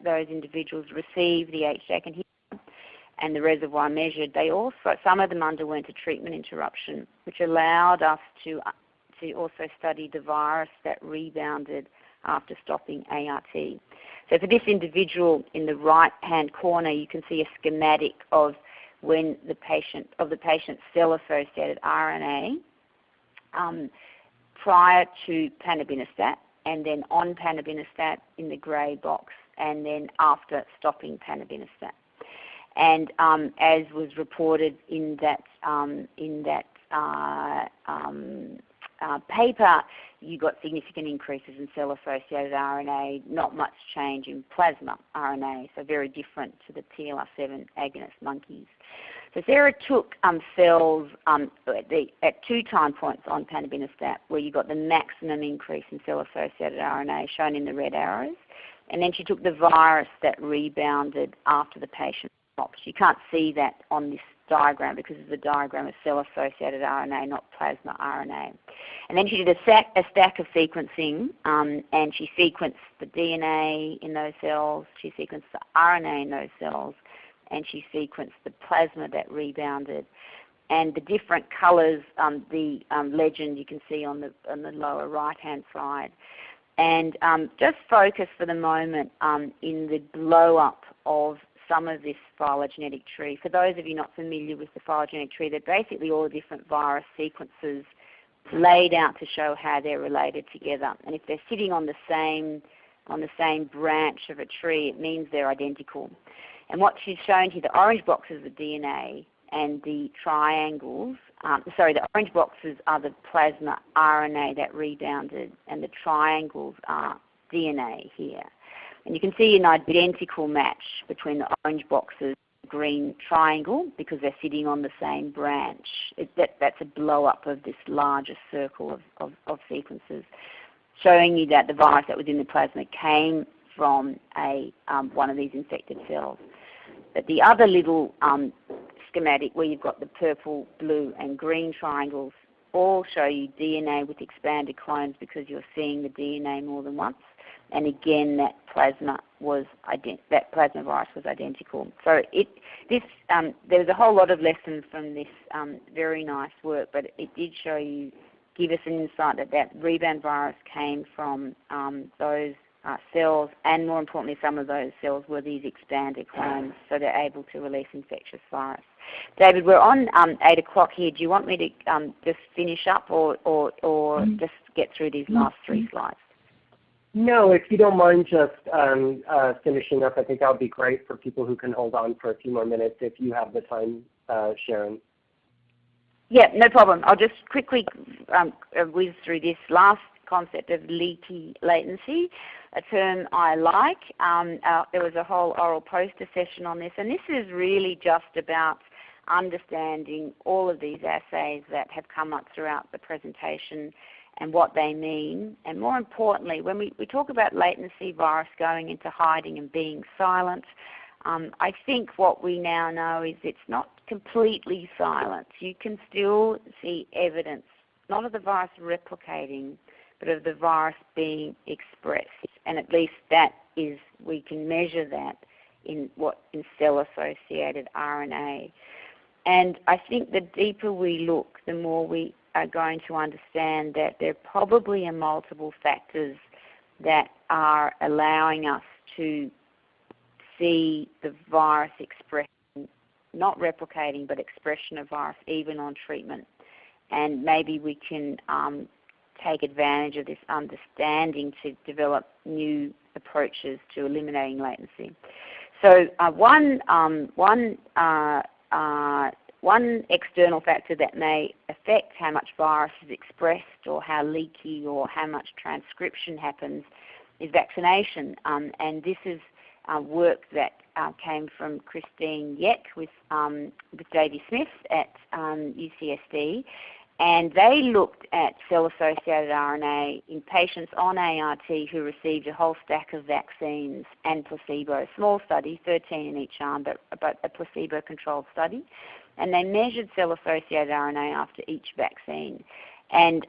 those individuals receive the HDAC inhibitor and the reservoir measured, they also, some of them underwent a treatment interruption, which allowed us to also study the virus that rebounded after stopping ART. So for this individual in the right-hand corner, you can see a schematic of when the patient's cell-associated RNA prior to panabinostat, and then on panabinostat in the grey box, and then after stopping panabinostat. And as was reported in that paper, you got significant increases in cell-associated RNA, not much change in plasma RNA, so very different to the TLR7 agonist monkeys. So Sarah took cells at 2 time points on panabinostat where you got the maximum increase in cell-associated RNA shown in the red arrows, and then she took the virus that rebounded after the patient stopped. You can't see that on this diagram because it's a diagram of cell-associated RNA, not plasma RNA. And then she did a stack of sequencing, and she sequenced the DNA in those cells, she sequenced the RNA in those cells, and she sequenced the plasma that rebounded. And the different colors, the legend you can see on the lower right-hand side. And just focus for the moment in the blow-up of some of this phylogenetic tree. For those of you not familiar with the phylogenetic tree, they're basically all the different virus sequences laid out to show how they're related together. And if they're sitting on the same branch of a tree, it means they're identical. And what she's shown here, the orange boxes are DNA, and the triangles, the orange boxes are the plasma RNA that rebounded, and the triangles are DNA here. And you can see an identical match between the orange boxes and the green triangle because they're sitting on the same branch. That's a blow-up of this larger circle of sequences, showing you that the virus that was in the plasma came from one of these infected cells. But the other little schematic where you've got the purple, blue, and green triangles all show you DNA with expanded clones because you're seeing the DNA more than once. And again, that plasma virus was identical. So there was a whole lot of lessons from this very nice work, but it did give us an insight that rebound virus came from those cells, and more importantly, some of those cells were these expanded clones, so they're able to release infectious virus. David, we're on 8 o'clock here. Do you want me to just finish up or just get through these last 3 slides? No, if you don't mind just finishing up, I think that would be great for people who can hold on for a few more minutes if you have the time, Sharon. Yeah, no problem. I'll just quickly whiz through this last concept of leaky latency, a term I like. There was a whole oral poster session on this, and this is really just about understanding all of these assays that have come up throughout the presentation and what they mean. And more importantly, when we talk about latency, virus going into hiding and being silent, I think what we now know is it's not completely silent. You can still see evidence, not of the virus replicating, but of the virus being expressed. And at least that is, we can measure that in cell-associated RNA. And I think the deeper we look, the more we are going to understand that there probably are multiple factors that are allowing us to see the virus expression, not replicating, but expression of virus even on treatment. And maybe we can take advantage of this understanding to develop new approaches to eliminating latency. So one external factor that may affect how much virus is expressed or how leaky or how much transcription happens is vaccination. And this is work that came from Christine Yeck with J.D. Smith at UCSD. And they looked at cell-associated RNA in patients on ART who received a whole stack of vaccines and placebo. Small study, 13 in each arm, but a placebo-controlled study. And they measured cell-associated RNA after each vaccine. And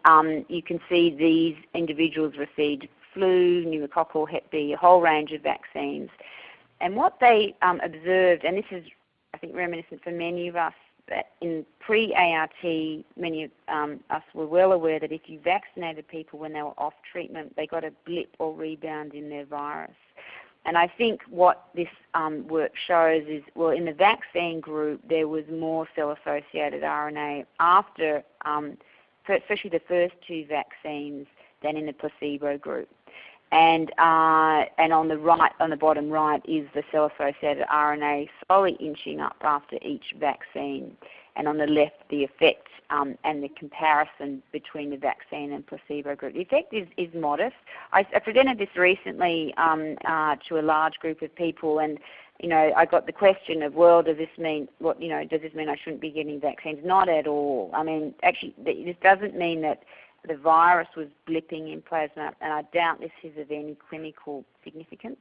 you can see these individuals received flu, pneumococcal, Hep B, a whole range of vaccines. And what they observed, and this is, I think, reminiscent for many of us, that in pre-ART, many of us were well aware that if you vaccinated people when they were off treatment, they got a blip or rebound in their virus. And I think what this work shows is, well, in the vaccine group, there was more cell-associated RNA after, especially the first 2 vaccines, than in the placebo group. And on the right, on the bottom right, is the cell-associated RNA slowly inching up after each vaccine. And on the left, the effect and the comparison between the vaccine and placebo group. The effect is modest. I presented this recently to a large group of people, and I got the question of, well, does this mean does this mean I shouldn't be getting vaccines? Not at all. I mean, actually, this doesn't mean that the virus was blipping in plasma, and I doubt this is of any clinical significance.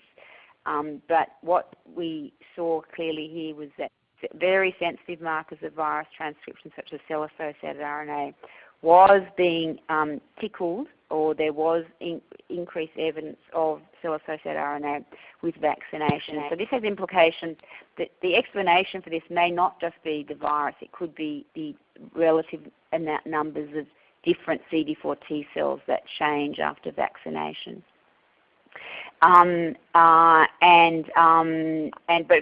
But what we saw clearly here was that very sensitive markers of virus transcription, such as cell-associated RNA, was being tickled, or there was increased evidence of cell-associated RNA with vaccination. So this has implications that the explanation for this may not just be the virus. It could be the relative numbers of different CD4 T cells that change after vaccination. But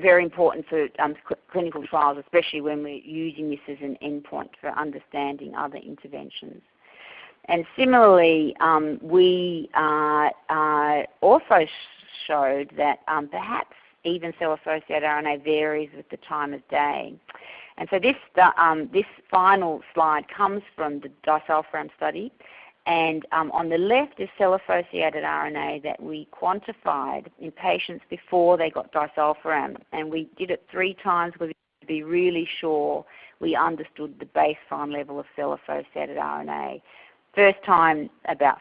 very important for clinical trials, especially when we're using this as an endpoint for understanding other interventions. And similarly, we also showed that perhaps even cell-associated RNA varies with the time of day. And so this final slide comes from the disulfiram study. And on the left is cell-associated RNA that we quantified in patients before they got disulfiram. And we did it 3 times to be really sure we understood the baseline level of cell-associated RNA. First time about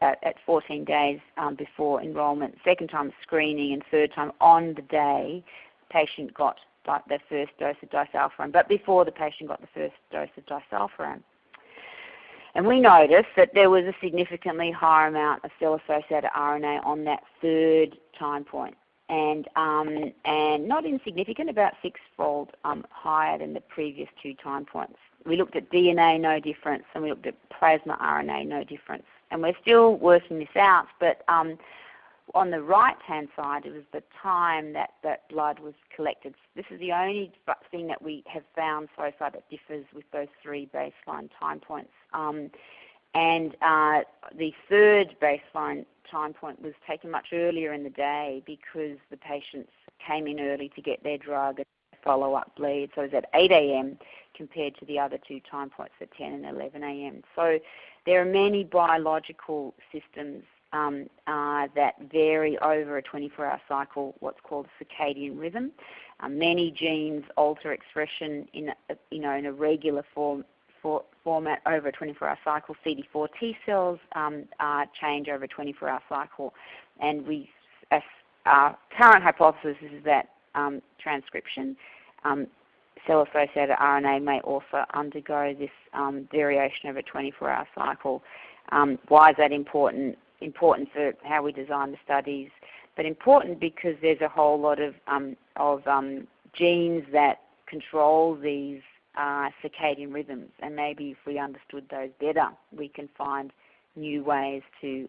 at 14 days before enrollment. Second time screening, and third time on the day patient got the first dose of disulfiram, but before the patient got the first dose of disulfiram. And we noticed that there was a significantly higher amount of cell-associated RNA on that 3rd time point, and not insignificant, about 6-fold higher than the previous 2 time points. we looked at DNA, no difference, and we looked at plasma RNA, no difference. And we're still working this out, but on the right-hand side, it was the time that blood was collected. This is the only thing that we have found so far that differs with those 3 baseline time points. And the third baseline time point was taken much earlier in the day because the patients came in early to get their drug and follow-up bleed. So it was at 8 a.m. compared to the other 2 time points at 10 and 11 a.m. So there are many biological systems that vary over a 24-hour cycle, what's called a circadian rhythm. Many genes alter expression in a regular format over a 24-hour cycle. CD4 T cells change over a 24-hour cycle, and our current hypothesis is that transcription, cell-associated RNA may also undergo this variation over a 24-hour cycle. Why is that important? Important for how we design the studies, but important because there's a whole lot of genes that control these circadian rhythms, and maybe if we understood those better, we can find new ways to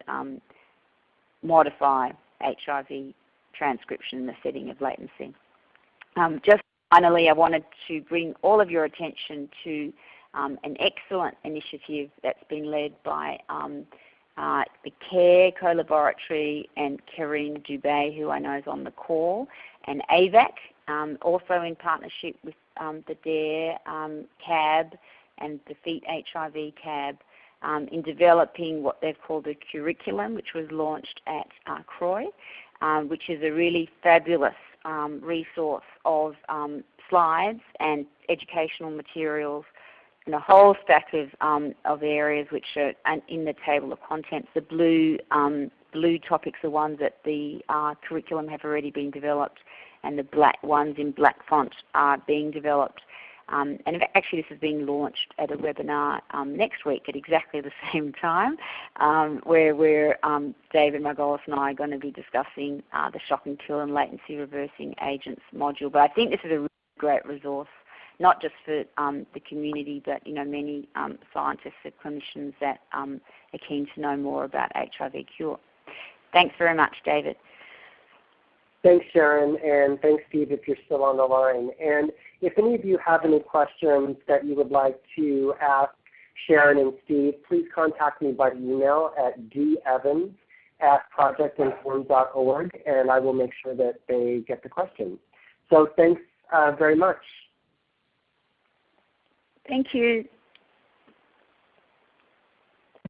modify HIV transcription in the setting of latency. Just finally, I wanted to bring all of your attention to an excellent initiative that's been led by the CARE co-laboratory and Karine Dubé, who I know is on the call, and AVAC, also in partnership with the DARE CAB and Defeat HIV CAB, in developing what they've called a curriculum, which was launched at CROI, which is a really fabulous resource of slides and educational materials and a whole stack of areas which are in the table of contents. The blue topics are ones that the curriculum have already been developed, and the black ones in black font are being developed. And actually this is being launched at a webinar next week at exactly the same time, where David Margolis and I are going to be discussing the shock and kill and latency reversing agents module. But I think this is a really great resource, not just for the community, but many scientists and clinicians that are keen to know more about HIV cure. Thanks very much, David. Thanks, Sharon, and thanks, Steve, if you're still on the line. And if any of you have any questions that you would like to ask Sharon and Steve, please contact me by email at devans@projectinform.org, and I will make sure that they get the questions. So thanks very much. Thank you.